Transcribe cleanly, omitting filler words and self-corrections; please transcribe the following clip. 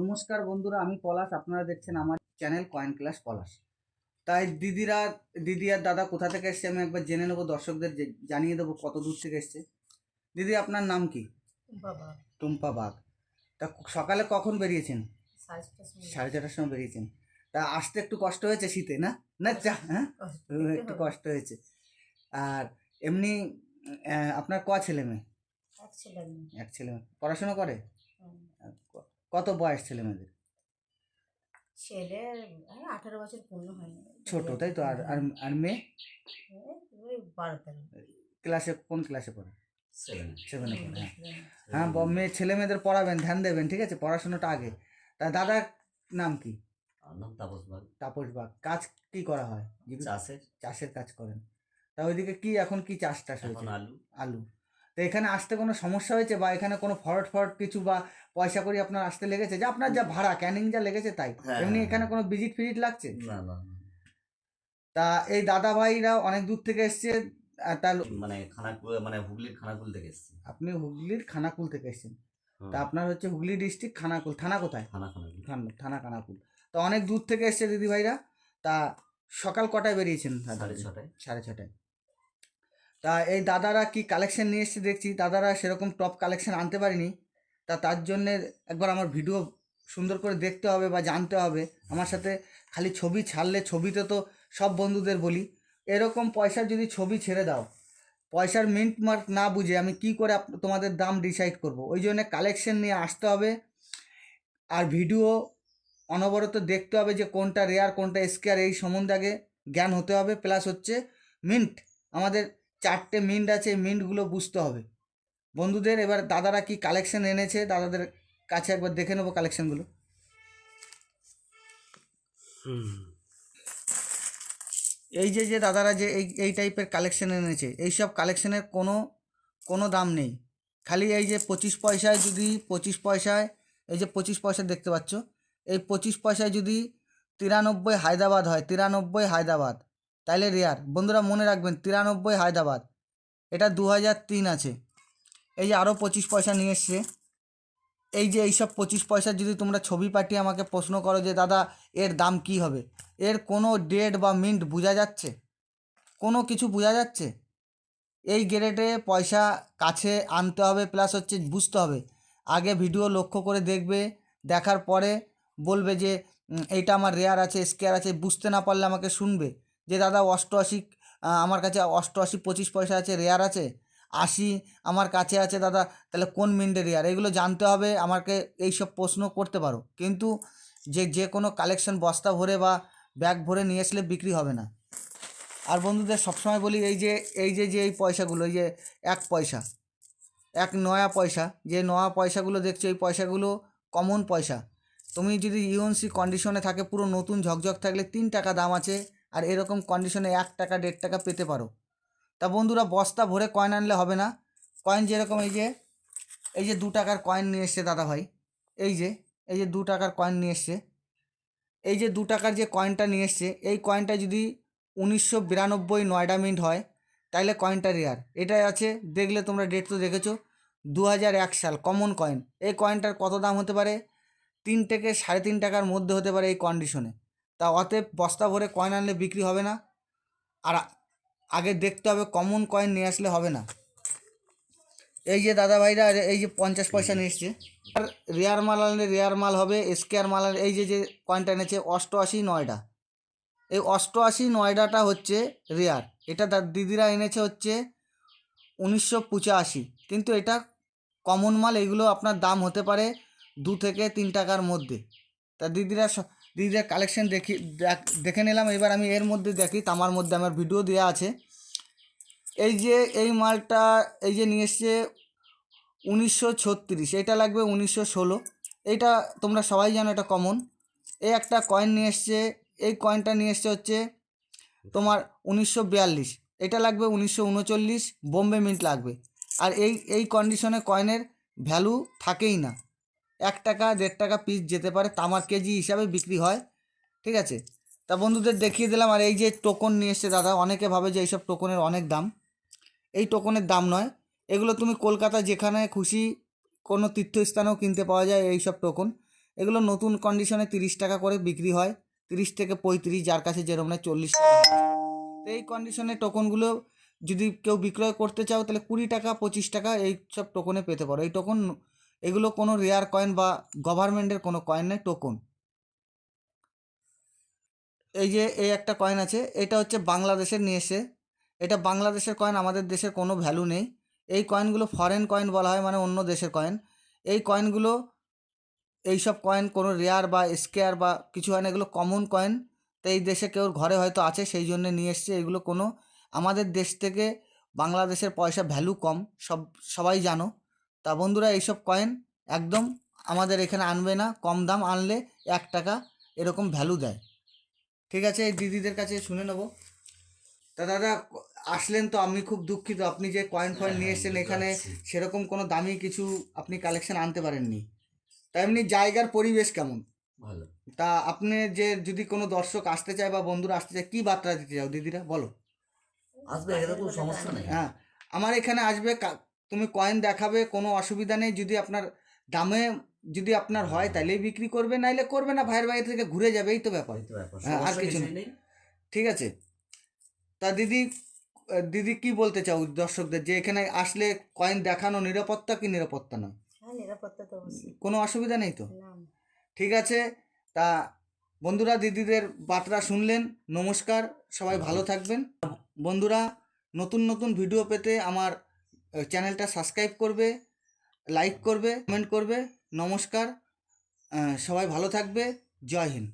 নমস্কার বন্ধুরা, আমি পলাশ। আপনারা দেখছেন আমার চ্যানেল কয়েন ক্লাস পলাশ। তাই দিদি আর দাদা কোথা থেকে এসছে আমি একবার জেনে নেবো, দর্শকদের জানিয়ে দেবো কত দূর থেকে এসছে। দিদি, আপনার নাম কি? বাবা টুম্পা বাগ। তা সকালে কখন বেরিয়েছেন? 4:30 4:30টার সময় বেরিয়েছেন। তা আসতে একটু কষ্ট হয়েছে শীতে, না না হ্যাঁ, একটু কষ্ট হয়েছে। আর এমনি আপনার ছেলে মেয়ে? এক ছেলে মেয়ে। পড়াশোনা করে? কত বয়স ছেলে মেয়েদের? ছেলে 18 বছর পূর্ণ হয়নি, ছোট, তাই তো? আর আর আর মেয়ে? ওই 12-13 ক্লাসে কোন ক্লাসে পড়ে? 7-এ পড়ে। হ্যাঁ হ্যাঁ, সেভেন। মেয়ে ছেলে মেয়েদের পড়াবেন, ধ্যান দেবেন, ঠিক আছে? পড়াশোনাটা আগে। তা দাদার নাম কি? আমার নাম তাপস বাগ। তাপস বাগ। কাজ কি করা হয়? চাষের কাজ করেন। তা ওইদিকে কি এখন কি চাষ হয়েছে? এখন আলু। আলু। তো এখানে আসতে কোনো সমস্যা হয়েছে, বা এখানে কোনো ফরট কিছু, বা পয়সা করি আপনার আসতে লেগেছে? যে আপনার যা ভাড়া ক্যানিং যা লেগেছে তাই, হ্যাঁ, এমনি হ্যাঁ, এখানে কোনো ভিজিট লাগছে? না না না। তা এই দাদা ভাইরা অনেক দূর থেকে এসছে। তার মানে হুগলির খানাকুল থেকে এসেছি। আপনি হুগলির খানাকুল থেকে এসেছেন। হুম। তা আপনার হচ্ছে হুগলি ডিস্ট্রিক্ট খানাকুল। থানা কোথায়? খানাকুল। থানা খানাকুল। তো অনেক দূর থেকে এসছে দিদি ভাইরা। তা সকাল কটায় বেরিয়েছেন? 6:30। 6:30। তা এই দাদারা কি কালেকশন নিয়ে এসছে দেখছি। দাদারা সেরকম টপ কালেকশন আনতে পারিনি। তা তার জন্যে একবার আমার ভিডিও সুন্দর করে দেখতে হবে বা জানতে হবে। আমার সাথে খালি ছবি ছাড়লে, ছবিতে তো সব বন্ধুদের বলি, এরকম পয়সার যদি ছবি ছেড়ে দাও, পয়সার মিন্ট মার্ক না বুঝে আমি কি করে তোমাদের দাম ডিসাইড করব? ওই জন্য কালেকশন নিয়ে আসতে হবে। আর ভিডিও অনবরত দেখতে হবে যে কোনটা রেয়ার কোনটা স্কেয়ার, এই সম্বন্ধে আগে জ্ঞান হতে হবে। প্লাস হচ্ছে মিন্ট, আমাদের 4টে মিন্ট আছে, এই মিন্টগুলো বুঝতে হবে বন্ধুদের। এবার দাদারা কি কালেকশন এনেছে, দাদাদের কাছে একবার দেখে নেবো কালেকশনগুলো। এই যে দাদারা যে এই টাইপের কালেকশন এনেছে, এইসব কালেকশনের কোনো দাম নেই। খালি এই যে 25 পয়সায়, যদি 25 পয়সায়, এই যে 25 পয়সা দেখতে পাচ্ছ, এই 25 পয়সায় যদি 93 হায়দ্রাবাদ হয়, 93 হায়দ্রাবাদ, তাইলে রেয়ার। বন্ধুরা মনে রাখবেন, 93 হায়দ্রাবাদ। এটা 2003 আছে। এই যে আরও 25 পয়সা নিয়ে এসছে। এই যে এইসব 25 পয়সার যদি তোমরা ছবি পাঠিয়ে আমাকে প্রশ্ন করো যে দাদা এর দাম কি হবে, এর কোনো ডেট বা মিন্ট বোঝা যাচ্ছে? কোনো কিছু বোঝা যাচ্ছে? এই গ্রেডে পয়সা কাছে আনতে হবে, প্লাস হচ্ছে বুঝতে হবে। আগে ভিডিও লক্ষ্য করে দেখবে, দেখার পরে বলবে যে এইটা আমার রেয়ার আছে, স্কেয়ার আছে। বুঝতে না পারলে আমাকে শুনবে যে দাদা 88, আমার কাছে 88 25 পয়সা আছে, রেয়ার আছে। 80 আমার কাছে আছে দাদা, তাহলে কোন মিন্টে রেয়ার? এগুলো জানতে হবে। আমাকে এইসব প্রশ্ন করতে পারো, কিন্তু যে কোনো কালেকশন বস্তা ভরে বা ব্যাগ ভরে নিয়ে আসলে বিক্রি হবে না। আর বন্ধুদের সবসময় বলি, এই পয়সাগুলো, এই যে 1 পয়সা, এক নয়া পয়সা, যে নয়া পয়সাগুলো দেখছো, এই পয়সাগুলো কমন পয়সা। তুমি যদি ইউএনসি কন্ডিশনে থাকে, পুরো নতুন ঝকঝক থাকলে 3 টাকা দাম আছে, আর এরকম কন্ডিশনে 1 টাকা 1.5 টাকা পেতে পারো। তা বন্ধুরা, বস্তা ভরে কয়েন আনলে হবে না। কয়েন যেরকম এই যে 2 টাকার কয়েন নিয়ে এসছে দাদা ভাই, এই যে 2 টাকার কয়েন নিয়ে এসছে। এই যে 2 টাকার যে কয়েনটা নিয়ে এসছে, এই কয়েনটা যদি 1992 নয়ডা মিন্ট হয়, তাইলে কয়েনটা রেয়ার। এটাই আছে, দেখলে তোমরা ডেট তো দেখেছো, 2001 সাল কমন কয়েন। এই কয়েনটার কত দাম হতে পারে? 3 থেকে 3.5 টাকার মধ্যে হতে পারে এই কন্ডিশনে। তা অতএব বস্তা ভরে কয়েন আনলে বিক্রি হবে না। আর আগে দেখতে হবে, কমন কয়েন নিয়ে আসলে হবে না। এই যে দাদা ভাইরা এই যে 50 পয়সা নিয়ে এসছে। আর রেয়ার মাল আনলে রেয়ার মাল হবে, স্কেয়ার মাল আনলে, এই যে কয়েনটা এনেছে 88 নয়ডা, এই 88 নয়ডাটা হচ্ছে রেয়ার। এটা দিদিরা এনেছে হচ্ছে 1985, কিন্তু এটা কমন মাল। এগুলো আপনার দাম হতে পারে 2 থেকে 3 টাকার মধ্যে। তা দিদিরা কালেকশন দেখে নিলাম। এবার আমি এর মধ্যে দেখি, তামার মধ্যে আমার ভিডিও দেওয়া আছে। এই যে এই মালটা এই যে নিয়ে এসছে 1936, এটা লাগবে 1916। এইটা তোমরা সবাই জানো, এটা কমন। এই একটা কয়েন নিয়ে এসছে, এই কয়েনটা নিয়ে এসছে হচ্ছে তোমার 1942, এটা লাগবে 1939, বোম্বে মিন্ট লাগবে। আর এই কন্ডিশনে কয়েনের ভ্যালু থাকেই না, 1 টাকা 1.5 টাকা পিস যেতে পারে, তামার কেজি হিসাবে বিক্রি হয়, ঠিক আছে? তা বন্ধুদের দেখিয়ে দিলাম। আর এই যে টোকন নিয়ে এসছে দাদা, অনেকে ভাবে যে এইসব টোকনের অনেক দাম। এই টোকনের দাম নয়, এগুলো তুমি কলকাতা যেখানে খুশি কোনো তীর্থস্থানেও কিনতে পাওয়া যায় এইসব টোকন। এগুলো নতুন কন্ডিশনে 30 টাকা করে বিক্রি হয়, 30 থেকে 35, যার কাছে যেরকম না 40 টাকা হয়। তো এই কন্ডিশনে টোকনগুলো যদি কেউ বিক্রয় করতে চাও তাহলে 20 টাকা 25 টাকা এই সব টোকনে পেতে পারো। এই টোকন, এগুলো কোনো রেয়ার কয়েন বা গভর্নমেন্টের কোনো কয়েন নেই, টোকন। এই যে এই একটা কয়েন আছে, এটা হচ্ছে বাংলাদেশের নিয়ে এসে, এটা বাংলাদেশের কয়েন, আমাদের দেশের কোনো ভ্যালু নেই। এই কয়েনগুলো ফরেন কয়েন বলা হয়, মানে অন্য দেশের কয়েন। এই কয়েনগুলো, এইসব কয়েন কোনো রেয়ার বা স্কেয়ার বা কিছু হয় না, এগুলো কমন কয়েন। তো এই দেশে কেউ ঘরে হয়তো আছে, সেই জন্য নিয়ে এসছে। এগুলো কোনো, আমাদের দেশ থেকে বাংলাদেশের পয়সা ভ্যালু কম, সবাই জানো। তা বন্ধুরা, এইসব কয়েন একদম আমাদের এখানে আনবে না, কম দাম, আনলে 1 টাকা এরকম ভ্যালু দেয়। ঠিক আছে, এই দিদিদের কাছে শুনে নেব। তা দাদা, আসলেন তো, আমি খুব দুঃখিত, আপনি যে কয়েন ফয়েন নিয়ে এসেছেন বুঝতে এখানে পারছি। সেরকম কোনো দামি কিছু আপনি কালেকশন আনতে পারেননি। তা এমনি জায়গার পরিবেশ কেমন? ভালো। তা আপনি যে যদি কোনো দর্শক আসতে চায় বা বন্ধুরা আসতে চায়, কি বার্তা দিতে চাও দিদিরা, বলো। আসবে, এরকম সমস্যা নেই। হ্যাঁ, আমার এখানে আসবে, তুমি কয়েন দেখাবে, কোনো অসুবিধা নেই। যদি আপনার দামে, যদি আপনার হয় তাহলেই বিক্রি করবে, নাইলে করবে না, ভাইয়ের বাড়ি থেকে ঘুরে যাবে, এই তো ব্যাপার। এই তো ব্যাপার, হ্যাঁ, আর সমস্যা কিছু কিছুই না। নেই। ঠিক আছে। তা দিদি, দিদি কি বলতে চাও দর্শকদের, যে এখানে আসলে কয়েন দেখানো নিরাপত্তা কি নিরাপত্তা নয়? হ্যাঁ, নিরাপত্তা তো অবশ্যই। কোনো অসুবিধা নেই তো? না, ঠিক আছে। তা বন্ধুরা, দিদিদের বার্তা শুনলেন। নমস্কার, সবাই ভালো থাকবেন। বন্ধুরা, নতুন নতুন ভিডিও পেতে আমার চ্যানেলটা সাবস্ক্রাইব করবে, লাইক করবে, কমেন্ট করবে। নমস্কার, সবাই ভালো থাকবে। জয় হিন্দ।